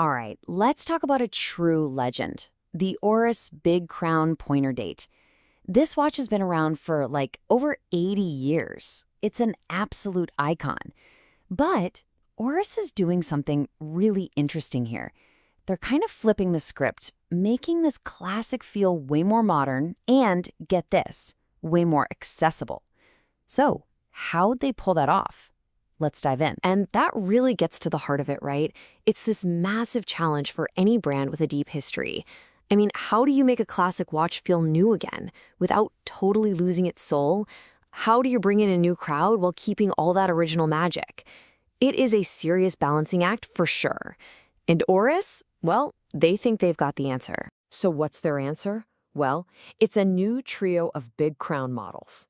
All right, let's talk about a true legend, the Oris Big Crown Pointer Date. This watch has been around for like over 80 years. It's an absolute icon. But Oris is doing something really interesting here. They're kind of flipping the script, making this classic feel way more modern and, get this, way more accessible. So, how'd they pull that off? Let's dive in. And that really gets to the heart of it, right? It's this massive challenge for any brand with a deep history. I mean, how do you make a classic watch feel new again without totally losing its soul? How do you bring in a new crowd while keeping all that original magic? It is a serious balancing act for sure. And Oris, well, they think they've got the answer. So what's their answer? Well, it's a new trio of big crown models.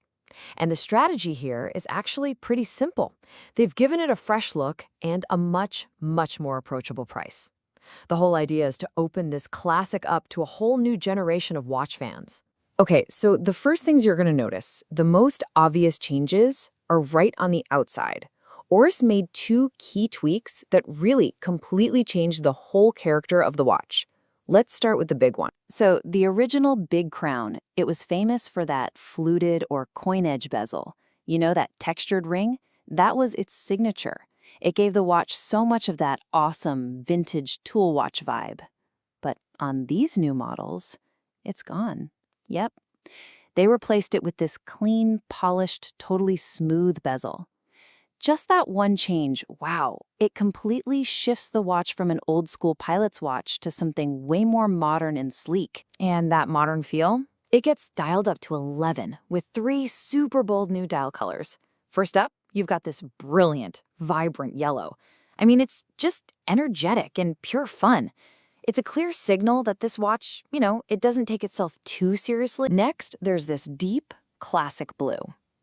And the strategy here is actually pretty simple. They've given it a fresh look and a much, much more approachable price. The whole idea is to open this classic up to a whole new generation of watch fans. Okay, so the first things you're going to notice, the most obvious changes are right on the outside. Oris made two key tweaks that really completely changed the whole character of the watch. Let's start with the big one. So the original Big Crown, it was famous for that fluted or coin edge bezel. You know, that textured ring? That was its signature. It gave the watch so much of that awesome vintage tool watch vibe. But on these new models, it's gone. Yep. They replaced it with this clean, polished, totally smooth bezel. Just that one change, wow, it completely shifts the watch from an old-school pilot's watch to something way more modern and sleek. And that modern feel? It gets dialed up to 11 with 3 super bold new dial colors. First up, you've got this brilliant, vibrant yellow. I mean, it's just energetic and pure fun. It's a clear signal that this watch, it doesn't take itself too seriously. Next, there's this deep, classic blue.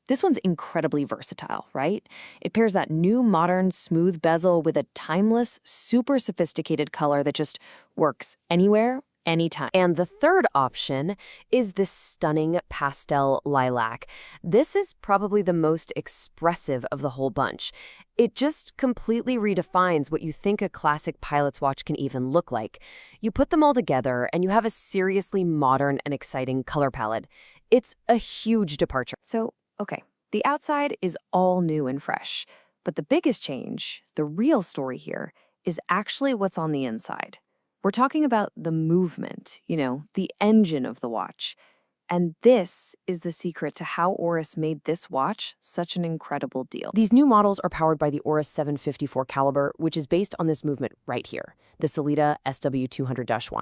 This one's incredibly versatile, right? It pairs that new modern smooth bezel with a timeless, super sophisticated color that just works anywhere, anytime. And the third option is this stunning pastel lilac. This is probably the most expressive of the whole bunch. It just completely redefines what you think a classic pilot's watch can even look like. You put them all together and you have a seriously modern and exciting color palette. It's a huge departure. So, okay, the outside is all new and fresh, but the biggest change, the real story here, is actually what's on the inside. We're talking about the movement, the engine of the watch. And this is the secret to how Oris made this watch such an incredible deal. These new models are powered by the Oris 754 caliber, which is based on this movement right here, the Sellita SW200-1.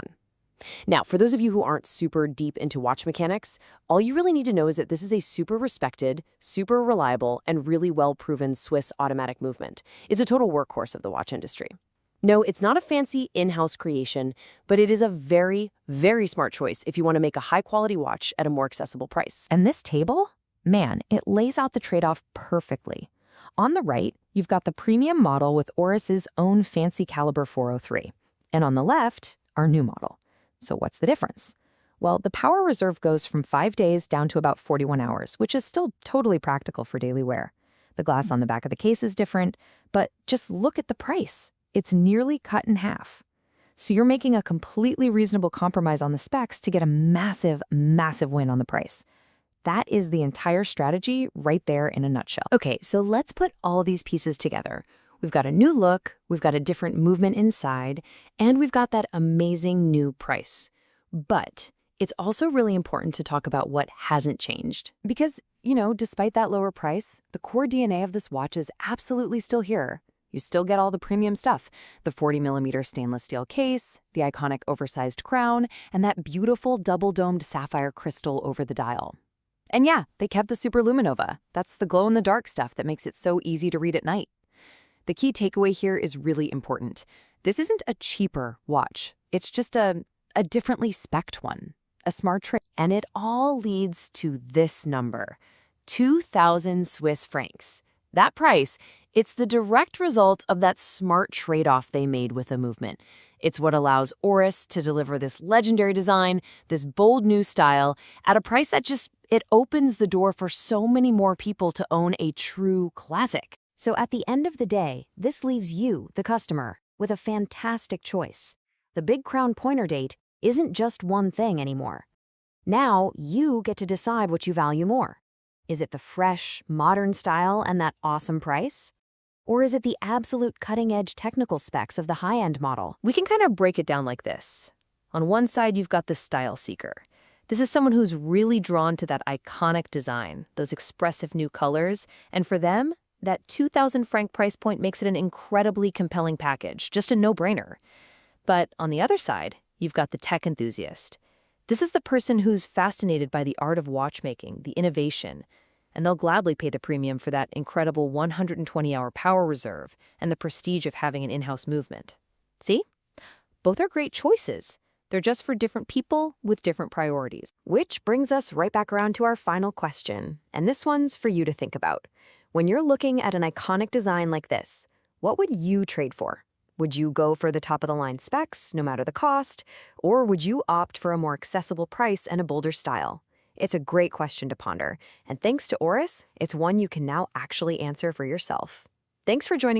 Now, for those of you who aren't super deep into watch mechanics, all you really need to know is that this is a super respected, super reliable, and really well-proven Swiss automatic movement. It's a total workhorse of the watch industry. No, it's not a fancy in-house creation, but it is a very, very smart choice if you want to make a high-quality watch at a more accessible price. And this table? Man, it lays out the trade-off perfectly. On the right, you've got the premium model with Oris's own fancy caliber 403. And on the left, our new model. So what's the difference? Well, the power reserve goes from 5 days down to about 41 hours, which is still totally practical for daily wear. The glass on the back of the case is different, but just look at the price. It's nearly cut in half. So you're making a completely reasonable compromise on the specs to get a massive, massive win on the price. That is the entire strategy right there in a nutshell. Okay, so let's put all these pieces together. We've got a new look, we've got a different movement inside, and we've got that amazing new price. But it's also really important to talk about what hasn't changed. Because, despite that lower price, the core DNA of this watch is absolutely still here. You still get all the premium stuff, the 40mm stainless steel case, the iconic oversized crown, and that beautiful double-domed sapphire crystal over the dial. And yeah, they kept the Super-LumiNova. That's the glow-in-the-dark stuff that makes it so easy to read at night. The key takeaway here is really important. This isn't a cheaper watch. It's just a differently spec'd one, a smart trick. And it all leads to this number, 2,000 Swiss francs. That price, it's the direct result of that smart trade-off they made with the movement. It's what allows Oris to deliver this legendary design, this bold new style, at a price that it opens the door for so many more people to own a true classic. So at the end of the day, this leaves you, the customer, with a fantastic choice. The Big Crown pointer date isn't just one thing anymore. Now you get to decide what you value more. Is it the fresh, modern style and that awesome price? Or is it the absolute cutting-edge technical specs of the high-end model? We can kind of break it down like this. On one side, you've got the style seeker. This is someone who's really drawn to that iconic design, those expressive new colors, and for them, that 2,000 franc price point makes it an incredibly compelling package, just a no-brainer. But on the other side, you've got the tech enthusiast. This is the person who's fascinated by the art of watchmaking, the innovation, and they'll gladly pay the premium for that incredible 120-hour power reserve and the prestige of having an in-house movement. See? Both are great choices. They're just for different people with different priorities. Which brings us right back around to our final question, and this one's for you to think about. When you're looking at an iconic design like this, what would you trade for? Would you go for the top-of-the-line specs, no matter the cost, or would you opt for a more accessible price and a bolder style? It's a great question to ponder, and thanks to Oris, it's one you can now actually answer for yourself. Thanks for joining